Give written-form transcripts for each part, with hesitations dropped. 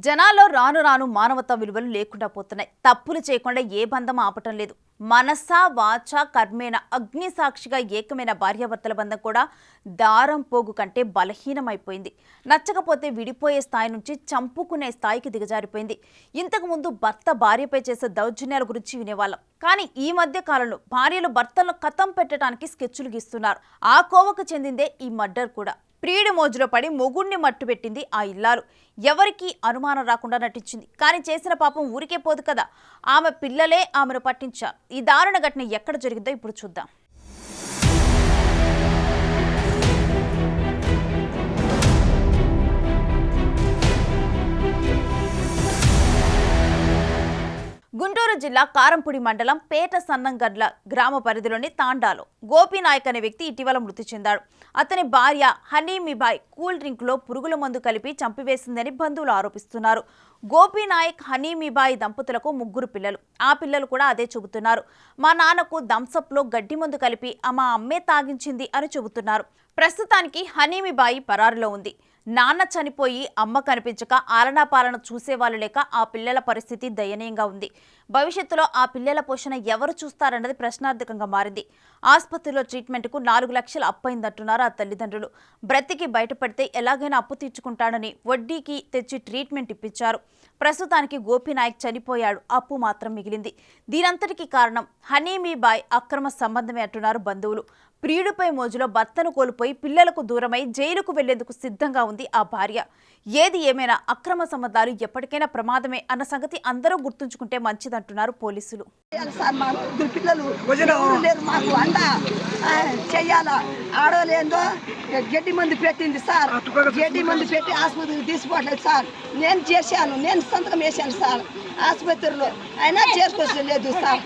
జనాల్లో రాను రాను మానవతా విలువలు లేకుండా పోతున్నాయి. తప్పులు చేయకుండా ఏ బంధం ఆపటం లేదు. మనస వాచ కర్మేణ అగ్ని సాక్షిగా ఏకమైన భార్యాభర్తల బంధం కూడా దారం పోగు కంటే బలహీనమైపోయింది. నచ్చకపోతే విడిపోయే స్థాయి నుంచి చంపుకునే స్థాయికి దిగజారిపోయింది. ఇంతకు ముందు భర్త భార్యపై చేసే దౌర్జన్యాల గురించి వినేవాళ్ళం. కానీ ఈ మధ్య కాలంలో భార్యలు భర్తలను కథం పెట్టడానికి స్కెచ్లు గీస్తున్నారు. ఆ కోవకు చెందిందే ఈ మర్డర్ కూడా. ప్రియుడి మోజులో పడి మొగుణ్ణి మట్టు పెట్టింది ఆ ఇల్లాలు. ఎవరికీ అనుమానం రాకుండా నటించింది. కానీ చేసిన పాపం ఊరికే పోదు కదా. ఆమె పిల్లలే ఆమెను పట్టించారు. ఈ దారుణ ఘటన ఎక్కడ జరిగిందో ఇప్పుడు చూద్దాం. గుంటూరు జిల్లా కారంపూడి మండలం పేట సన్నంగడ్ల గ్రామ పరిధిలోని తాండాలో గోపీనాయక్ అనే వ్యక్తి ఇటీవల మృతి చెందాడు. అతని భార్య హనీమిబాయ్ కూల్ డ్రింక్లో పురుగుల మందు కలిపి చంపివేసిందని బంధువులు ఆరోపిస్తున్నారు. గోపీనాయక్ హనీమిబాయ్ దంపతులకు 3 పిల్లలు. ఆ పిల్లలు కూడా అదే చెబుతున్నారు. మా నాన్నకు దంసప్లో గడ్డి మందు కలిపి మా అమ్మే తాగించింది అని చెబుతున్నారు. ప్రస్తుతానికి హనీమిబాయి పరారులో ఉంది. నాన్న చనిపోయి అమ్మ కనిపించక ఆలనాపాలన చూసేవాళ్ళు లేక ఆ పిల్లల పరిస్థితి దయనీయంగా ఉంది. భవిష్యత్తులో ఆ పిల్లల పోషణ ఎవరు చూస్తారన్నది ప్రశ్నార్థకంగా మారింది. ఆసుపత్రిలో ట్రీట్మెంట్కు 4 లక్షలు అప్పైందంటున్నారు ఆ తల్లిదండ్రులు. బ్రతికి బయటపడితే ఎలాగైనా అప్పు తీర్చుకుంటాడని వడ్డీకి తెచ్చి ట్రీట్మెంట్ ఇప్పించారు. ప్రస్తుతానికి గోపీనాయక్ చనిపోయాడు. అప్పు మాత్రం మిగిలింది. దీనంతటికీ కారణం హనీమిబాయ్ అక్రమ సంబంధమే అంటున్నారు బంధువులు. ప్రియుడిపై మోజులో భర్తను కోల్పోయి పిల్లలకు దూరమై జైలుకు వెళ్లేందుకు సిద్ధంగా ఉంది ఆ భార్య. ఏది ఏమైనా అక్రమ సంబంధాలు ఎప్పటికైనా ప్రమాదమే అన్న సంగతి అందరూ గుర్తుంచుకుంటే మంచిదంటున్నారు పోలీసులు. ఆడలేందో గడ్డి మందు పెట్టింది సార్. గడ్డి మందు పెట్టి ఆసుపత్రికి తీసుకోవట్లేదు సార్. నేను చేశాను, నేను సంతకం వేశాను సార్ ఆసుపత్రిలో. అయినా చేరుకోలేదు సార్,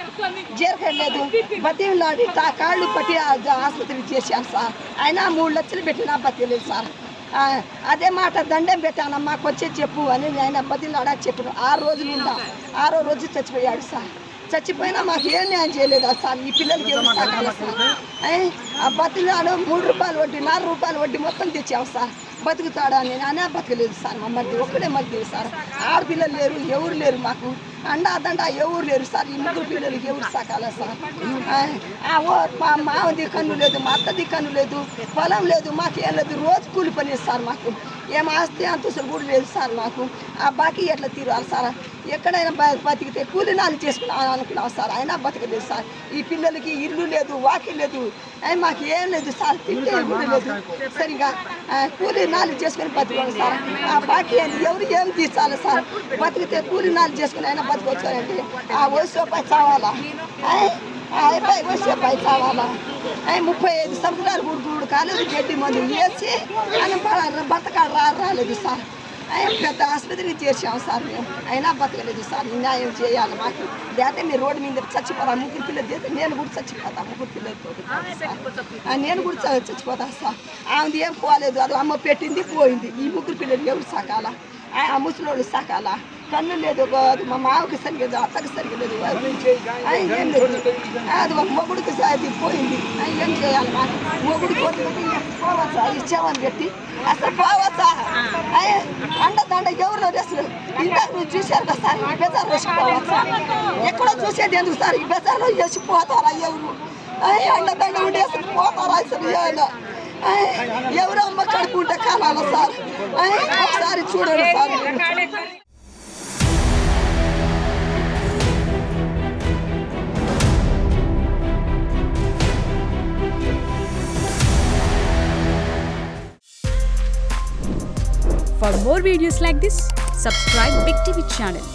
చేరుకోలేదు. బతిలాడి కాళ్ళు పట్టి ఆసుపత్రికి చేశాను సార్. అయినా 3 లక్షలు పెట్టినా బతిలేదు సార్. అదే మాట దండం పెట్టానమ్మా వచ్చే చెప్పు అని ఆయన బతిలాడా చెప్పాను. 6 రోజులు ఉందా, 6వ రోజు చచ్చిపోయాడు సార్. చచ్చిపోయినా మాకు ఏం న్యాయం చేయలేదు సార్. ఈ పిల్లలకి ఎవరు సాగాలి సార్? ఆ బతిలాడు 3 రూపాయలు వడ్డీ, 4 రూపాయలు వడ్డీ మొత్తం తెచ్చాము సార్. బతుకుతాడా నేను అనే బతకలేదు సార్. మా మధ్య ఒక్కడే మధ్య సార్. ఆడపిల్లలు లేరు, ఎవరు లేరు మాకు. అండ ఎవరు లేరు సార్. ఈ 3 పిల్లలకి ఎవరు సాకాలా సార్? మా మామది కన్ను లేదు, మా అత్తది కన్ను లేదు, పొలం లేదు, మాకేం లేదు. రోజు కూలి పని సార్. మాకు ఏం ఆస్తి అంతస్తులు కూడా లేదు సార్. మాకు ఆ బాకీ ఎట్లా తీరాలి సార్? ఎక్కడైనా బతికితే కూలినాలు చేసుకున్నాం అనుకున్నాం సార్. అయినా బతకలేదు సార్. ఈ పిల్లలకి ఇల్లు లేదు, వాకి లేదు, మాకు ఏం లేదు సార్. తింటే కూడా లేదు సరిగా. కూలినాలు చేసుకుని బతుకోండి సార్. ఆ బాకీ ఎవరు ఏం తీర్చాలి సార్? బతికితే కూలినాలు చేసుకుని అయినా బతుకొచ్చారంటే ఆ వయసు రూపాయి చావాలా? అయిపోయి వయసు రూపాయి చావాలా? 35 సంవత్సరాలు గుడు కాలేదు గడ్డి మందు వేసి ఆయన బతకాడు రాలేదు సార్. పెద్ద ఆసుపత్రికి చేర్చాము సార్ మేము. అయినా బతకలేదు సార్. న్యాయం చేయాలి మాకు. లేకపోతే మీరు రోడ్డు మీద చచ్చిపోతాను. 3 పిల్లలు చేస్తే నేను కూడా చచ్చిపోతాను. 3 పిల్లలతో నేను కూడా చచ్చిపోతాను సార్. ఆమెది ఏం పోలేదు. అది అమ్మ పెట్టింది పోయింది. ఈ 3 పిల్లలు ఎవరు సాకాలా? ఆ ముసలోళ్ళు సాకాలా? కన్ను లేదు, మా మామకి సరిగ్గా లేదు, అత్తకి సరిగ్గా లేదు, ఏం లేదు. అది ఒక మొగుడికి అది పోయింది. ఏం చేయాలి? మాకు మొగుడికి పోవచ్చా? ఇచ్చామని పెట్టి అసలు పోవచ్చా? అండ ఎవరు అసలు ఇందాక మీరు చూశారు కదా సార్. ఈ బెజార్లో వేసిపోవచ్చా? ఎక్కడో చూసేది ఎందుకు సార్? ఈ బెజార్లో వేసిపోతారా ఎవరు? అండ ఉండి అసలు పోతారా? అసలు ఎవరు అమ్మ కడుపుంటే కావాలా సార్? ఒకసారి చూడండి sir. For more videos like this, subscribe Big TV channel.